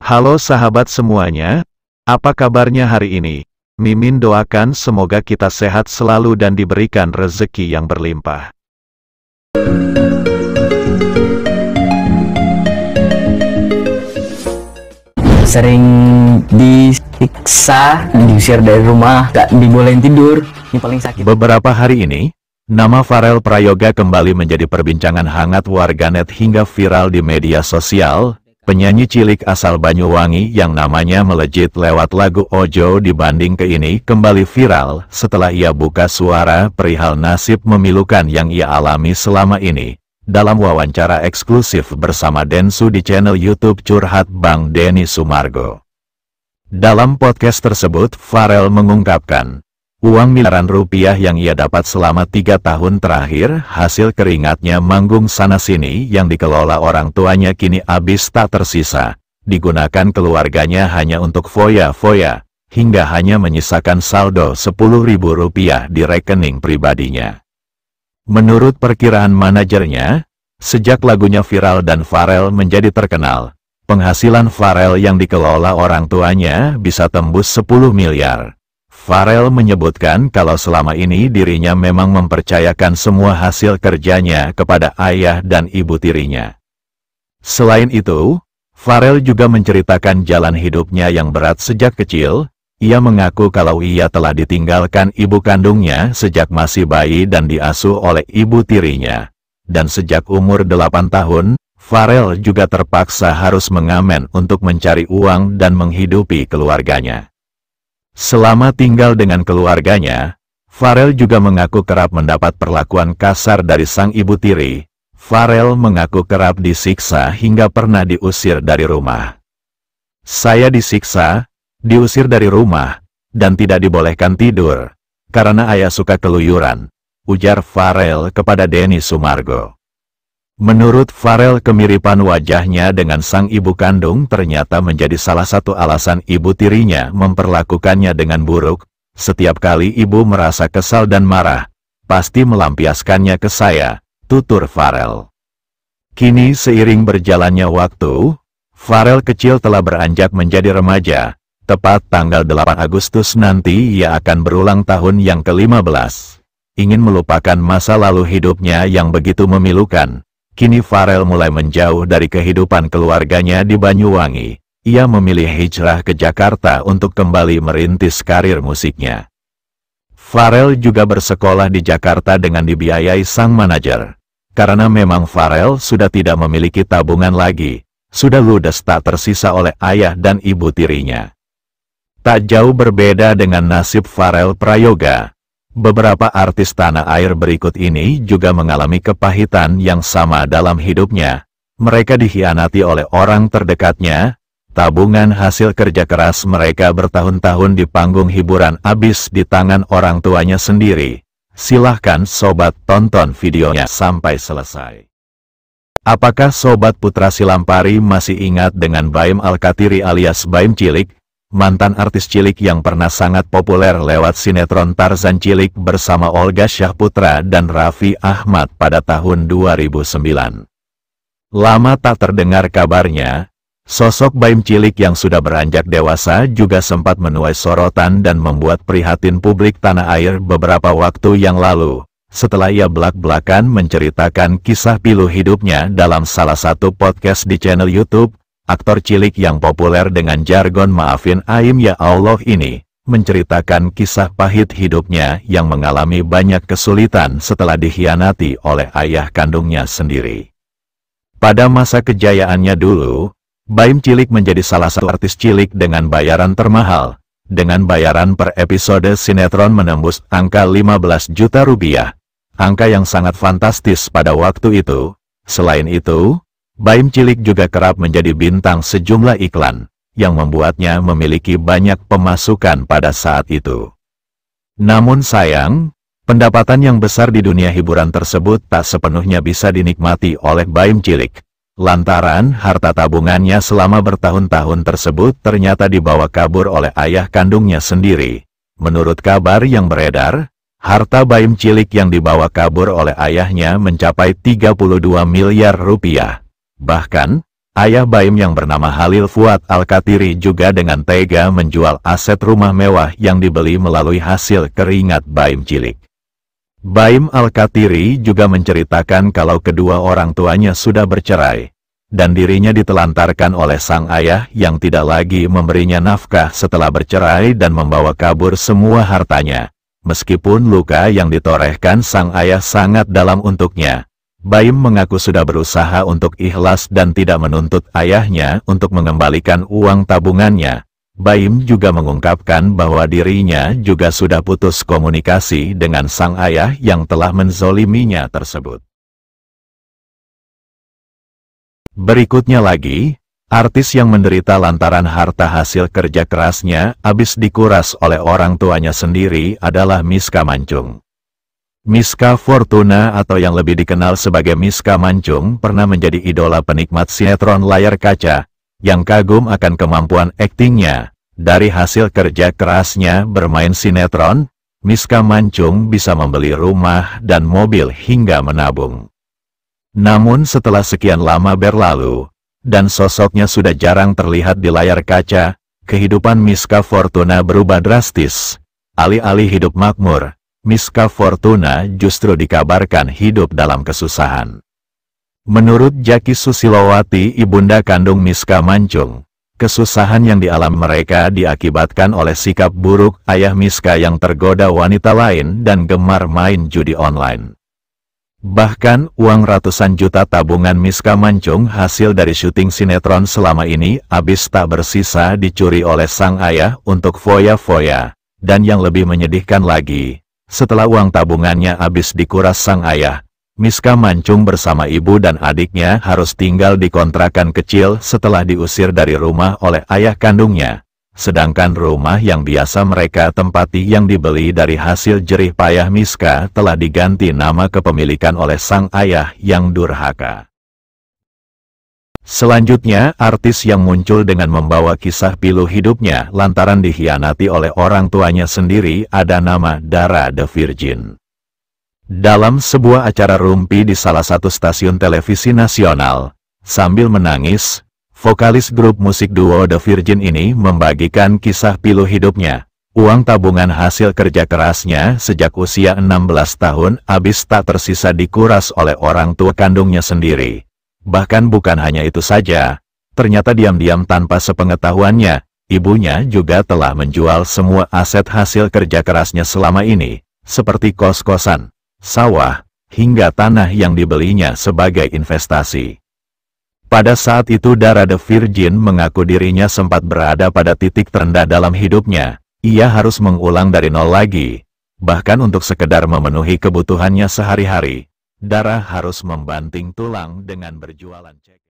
Halo sahabat semuanya, apa kabarnya hari ini? Mimin doakan semoga kita sehat selalu dan diberikan rezeki yang berlimpah. Sering disiksa, diusir dari rumah, gak dibolehin tidur. Ini paling sakit. Beberapa hari ini, nama Pharrell Prayoga kembali menjadi perbincangan hangat warganet hingga viral di media sosial. Penyanyi cilik asal Banyuwangi yang namanya melejit lewat lagu Ojo dibanding ke ini kembali viral setelah ia buka suara perihal nasib memilukan yang ia alami selama ini. Dalam wawancara eksklusif bersama Densu di channel YouTube Curhat Bang Denny Sumargo. Dalam podcast tersebut, Pharrell mengungkapkan, uang miliaran rupiah yang ia dapat selama 3 tahun terakhir, hasil keringatnya manggung sana-sini yang dikelola orang tuanya kini habis tak tersisa. Digunakan keluarganya hanya untuk foya-foya, hingga hanya menyisakan saldo Rp10.000 di rekening pribadinya. Menurut perkiraan manajernya, sejak lagunya viral dan Pharrell menjadi terkenal, penghasilan Pharrell yang dikelola orang tuanya bisa tembus 10 miliar. Pharrell menyebutkan kalau selama ini dirinya memang mempercayakan semua hasil kerjanya kepada ayah dan ibu tirinya. Selain itu, Pharrell juga menceritakan jalan hidupnya yang berat sejak kecil. Ia mengaku kalau ia telah ditinggalkan ibu kandungnya sejak masih bayi dan diasuh oleh ibu tirinya. Dan sejak umur 8 tahun, Pharrell juga terpaksa harus mengamen untuk mencari uang dan menghidupi keluarganya. Selama tinggal dengan keluarganya, Pharrell juga mengaku kerap mendapat perlakuan kasar dari sang ibu tiri. Pharrell mengaku kerap disiksa hingga pernah diusir dari rumah. Saya disiksa, diusir dari rumah, dan tidak dibolehkan tidur, karena ayah suka keluyuran, ujar Pharrell kepada Denny Sumargo. Menurut Pharrell, kemiripan wajahnya dengan sang ibu kandung ternyata menjadi salah satu alasan ibu tirinya memperlakukannya dengan buruk. Setiap kali ibu merasa kesal dan marah, pasti melampiaskannya ke saya, tutur Pharrell. Kini seiring berjalannya waktu, Pharrell kecil telah beranjak menjadi remaja. Tepat tanggal 8 Agustus nanti ia akan berulang tahun yang ke-15. Ingin melupakan masa lalu hidupnya yang begitu memilukan, kini Pharrell mulai menjauh dari kehidupan keluarganya di Banyuwangi. Ia memilih hijrah ke Jakarta untuk kembali merintis karir musiknya. Pharrell juga bersekolah di Jakarta dengan dibiayai sang manajer. Karena memang Pharrell sudah tidak memiliki tabungan lagi, sudah ludes tak tersisa oleh ayah dan ibu tirinya. Tak jauh berbeda dengan nasib Pharrell Prayoga, beberapa artis tanah air berikut ini juga mengalami kepahitan yang sama dalam hidupnya. Mereka dikhianati oleh orang terdekatnya, tabungan hasil kerja keras mereka bertahun-tahun di panggung hiburan habis di tangan orang tuanya sendiri. Silahkan sobat tonton videonya sampai selesai. Apakah sobat Putra Silampari masih ingat dengan Baim Alkatiri alias Baim Cilik? Mantan artis cilik yang pernah sangat populer lewat sinetron Tarzan Cilik bersama Olga Syahputra dan Raffi Ahmad pada tahun 2009. Lama tak terdengar kabarnya, sosok Baim Cilik yang sudah beranjak dewasa juga sempat menuai sorotan dan membuat prihatin publik tanah air beberapa waktu yang lalu, setelah ia belak-belakan menceritakan kisah pilu hidupnya dalam salah satu podcast di channel YouTube. Aktor cilik yang populer dengan jargon "maafin Aim ya Allah" ini, menceritakan kisah pahit hidupnya yang mengalami banyak kesulitan setelah dikhianati oleh ayah kandungnya sendiri. Pada masa kejayaannya dulu, Baim Cilik menjadi salah satu artis cilik dengan bayaran termahal, dengan bayaran per episode sinetron menembus angka 15 juta rupiah, angka yang sangat fantastis pada waktu itu. Selain itu, Baim Cilik juga kerap menjadi bintang sejumlah iklan, yang membuatnya memiliki banyak pemasukan pada saat itu. Namun sayang, pendapatan yang besar di dunia hiburan tersebut tak sepenuhnya bisa dinikmati oleh Baim Cilik, lantaran harta tabungannya selama bertahun-tahun tersebut ternyata dibawa kabur oleh ayah kandungnya sendiri. Menurut kabar yang beredar, harta Baim Cilik yang dibawa kabur oleh ayahnya mencapai 32 miliar rupiah. Bahkan, Ayah Baim yang bernama Halil Fuad Al-Katiri juga dengan tega menjual aset rumah mewah yang dibeli melalui hasil keringat Baim cilik. Baim Al-Katiri juga menceritakan kalau kedua orang tuanya sudah bercerai, dan dirinya ditelantarkan oleh sang ayah yang tidak lagi memberinya nafkah setelah bercerai dan membawa kabur semua hartanya. Meskipun luka yang ditorehkan sang ayah sangat dalam untuknya, Baim mengaku sudah berusaha untuk ikhlas dan tidak menuntut ayahnya untuk mengembalikan uang tabungannya. Baim juga mengungkapkan bahwa dirinya juga sudah putus komunikasi dengan sang ayah yang telah menzoliminya tersebut. Berikutnya lagi, artis yang menderita lantaran harta hasil kerja kerasnya habis dikuras oleh orang tuanya sendiri adalah Miska Mancung. Miska Fortuna atau yang lebih dikenal sebagai Miska Mancung pernah menjadi idola penikmat sinetron layar kaca, yang kagum akan kemampuan aktingnya. Dari hasil kerja kerasnya bermain sinetron, Miska Mancung bisa membeli rumah dan mobil hingga menabung. Namun setelah sekian lama berlalu, dan sosoknya sudah jarang terlihat di layar kaca, kehidupan Miska Fortuna berubah drastis. Alih-alih hidup makmur, Miska Fortuna justru dikabarkan hidup dalam kesusahan. Menurut Jaki Susilowati, ibunda kandung Miska Mancung, kesusahan yang dialami mereka diakibatkan oleh sikap buruk ayah Miska yang tergoda wanita lain dan gemar main judi online. Bahkan uang ratusan juta tabungan Miska Mancung hasil dari syuting sinetron selama ini habis tak bersisa dicuri oleh sang ayah untuk foya-foya. Dan yang lebih menyedihkan lagi, setelah uang tabungannya habis dikuras sang ayah, Miska Mancung bersama ibu dan adiknya harus tinggal di kontrakan kecil setelah diusir dari rumah oleh ayah kandungnya. Sedangkan rumah yang biasa mereka tempati yang dibeli dari hasil jerih payah Miska telah diganti nama kepemilikan oleh sang ayah yang durhaka. Selanjutnya, artis yang muncul dengan membawa kisah pilu hidupnya lantaran dikhianati oleh orang tuanya sendiri ada nama Dara The Virgin. Dalam sebuah acara rumpi di salah satu stasiun televisi nasional, sambil menangis, vokalis grup musik duo The Virgin ini membagikan kisah pilu hidupnya. Uang tabungan hasil kerja kerasnya sejak usia 16 tahun habis tak tersisa dikuras oleh orang tua kandungnya sendiri. Bahkan bukan hanya itu saja, ternyata diam-diam tanpa sepengetahuannya, ibunya juga telah menjual semua aset hasil kerja kerasnya selama ini, seperti kos-kosan, sawah, hingga tanah yang dibelinya sebagai investasi. Pada saat itu Dara The Virgin mengaku dirinya sempat berada pada titik terendah dalam hidupnya, ia harus mengulang dari nol lagi, bahkan untuk sekedar memenuhi kebutuhannya sehari-hari. Dara harus membanting tulang dengan berjualan cek.